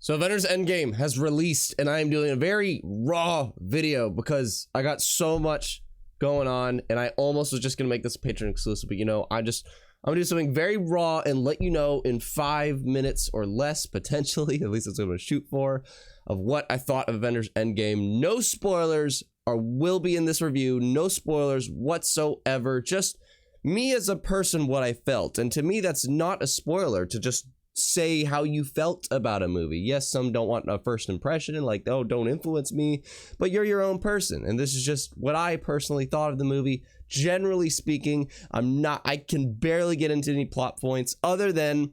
So Avengers Endgame has released, and I am doing a very raw video because I got so much going on, and I almost was just gonna make this a Patreon exclusive, but you know, I'm gonna do something very raw and let you know in 5 minutes or less, potentially, at least that's what I'm gonna shoot for, of what I thought of Avengers Endgame. No spoilers will be in this review, no spoilers whatsoever, just me as a person, what I felt. And to me, that's not a spoiler to just say how you felt about a movie. Yes, some don't want a first impression and like, oh, don't influence me, but you're your own person. And this is just what I personally thought of the movie. Generally speaking, I can barely get into any plot points other than,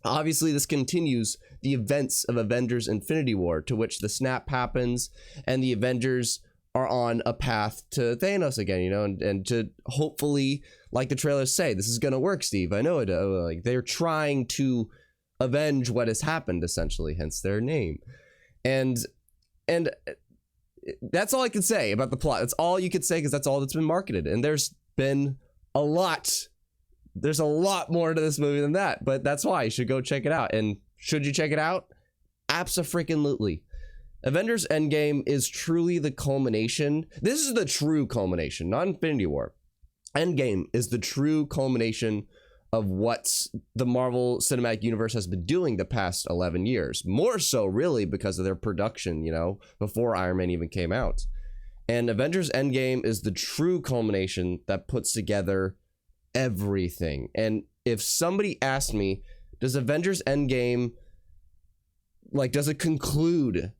obviously this continues the events of Avengers Infinity War, to which the snap happens and the Avengers are on a path to Thanos again, you know, and to hopefully, like the trailers say, this is gonna work, Steve. I know it. Like, they're trying to avenge what has happened, essentially, hence their name. And that's all I can say about the plot. That's all you could say, because that's all that's been marketed. And there's been a lot. There's a lot more to this movie than that, but that's why you should go check it out. And should you check it out? Abso-freaking-lutely. Avengers Endgame is truly the culmination. This is the true culmination, not Infinity War. Endgame is the true culmination of what the Marvel Cinematic Universe has been doing the past 11 years. More so, really, because of their production, you know, before Iron Man even came out. And Avengers Endgame is the true culmination that puts together everything. And if somebody asked me, does Avengers Endgame, like, does it conclude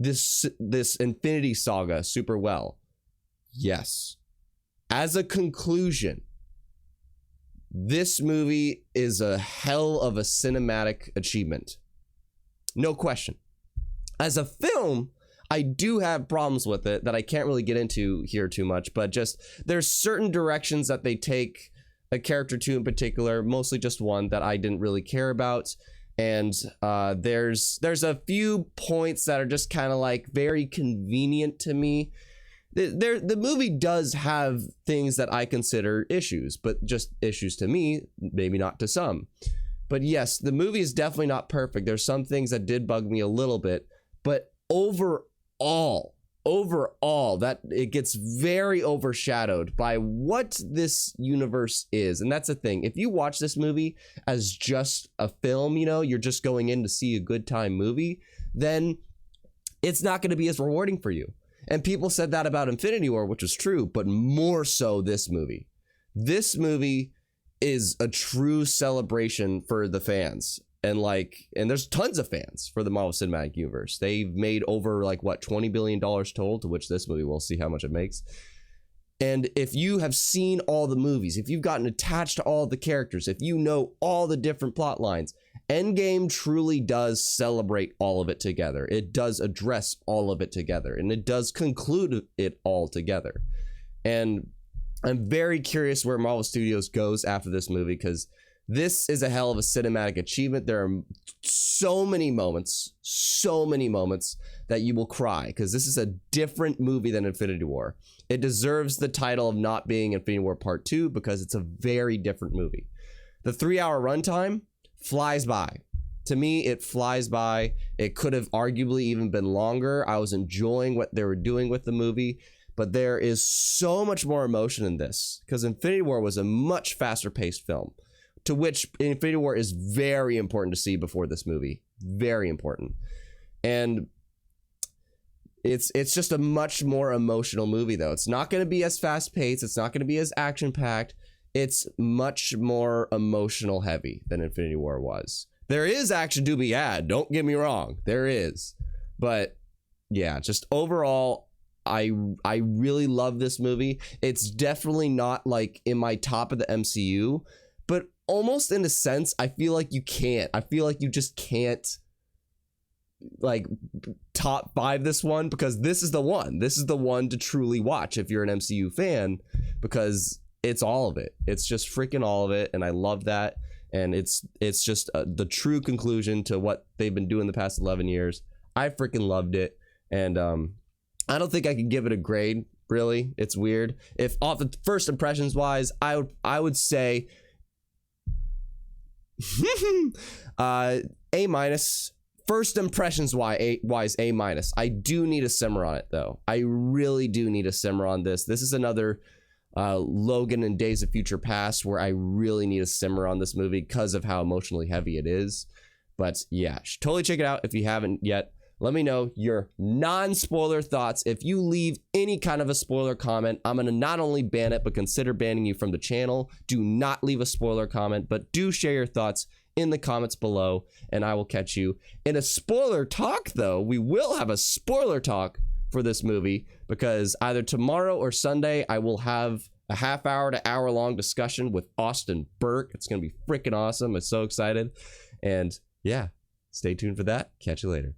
this Infinity Saga super well? Yes. As a conclusion, this movie is a hell of a cinematic achievement. No question. As a film, I do have problems with it that I can't really get into here too much, but just there's certain directions that they take a character to in particular, mostly just one that I didn't really care about. And there's a few points that are just kind of like very convenient to me. The movie does have things that I consider issues, but just issues to me, maybe not to some. But yes, the movie is definitely not perfect. There's some things that did bug me a little bit, but overall, that it gets very overshadowed by what this universe is. And that's the thing. If you watch this movie as just a film, you know, you're just going in to see a good time movie, then it's not going to be as rewarding for you. And people said that about Infinity War, which was true, but more so this movie. This movie is a true celebration for the fans. And there's tons of fans for the Marvel Cinematic Universe. They've made over $20 billion total, to which this movie, we'll see how much it makes. And if you have seen all the movies, if you've gotten attached to all the characters, if you know all the different plot lines, Endgame truly does celebrate all of it together. It does address all of it together, and it does conclude it all together. And I'm very curious where Marvel Studios goes after this movie, because this is a hell of a cinematic achievement. There are so many moments that you will cry, because this is a different movie than Infinity War. It deserves the title of not being Infinity War Part 2 because it's a very different movie. The 3-hour runtime flies by. To me, it flies by. It could have arguably even been longer. I was enjoying what they were doing with the movie, but there is so much more emotion in this, because Infinity War was a much faster paced film, to which Infinity War is very important to see before this movie. Very important. And it's just a much more emotional movie, though. It's not going to be as fast paced. It's not going to be as action packed. It's much more emotional heavy than Infinity War was. There is action to be had. Don't get me wrong. There is. But yeah, just overall, I really love this movie. It's definitely not like in my top of the MCU, but almost in a sense, I feel like you can't. I feel like you just can't top 5 this one, because this is the one. This is the one to truly watch if you're an MCU fan, because it's all of it. It's just freaking all of it, and I love that. And it's just the true conclusion to what they've been doing the past 11 years. I freaking loved it, and I don't think I could give it a grade, really. It's weird. If off the first impressions wise, I would say A- First impressions wise, A minus. I do need a simmer on it though. I really do need a simmer on this. This is another Logan and Days of Future Past where I really need a simmer on this movie because of how emotionally heavy it is. But yeah, totally check it out if you haven't yet. Let me know your non-spoiler thoughts. If you leave any kind of a spoiler comment, I'm going to not only ban it, but consider banning you from the channel. Do not leave a spoiler comment, but do share your thoughts in the comments below, and I will catch you in a spoiler talk, though. We will have a spoiler talk for this movie, because either tomorrow or Sunday, I will have a half-hour to hour-long discussion with Austin Burke. It's going to be freaking awesome. I'm so excited. And yeah, stay tuned for that. Catch you later.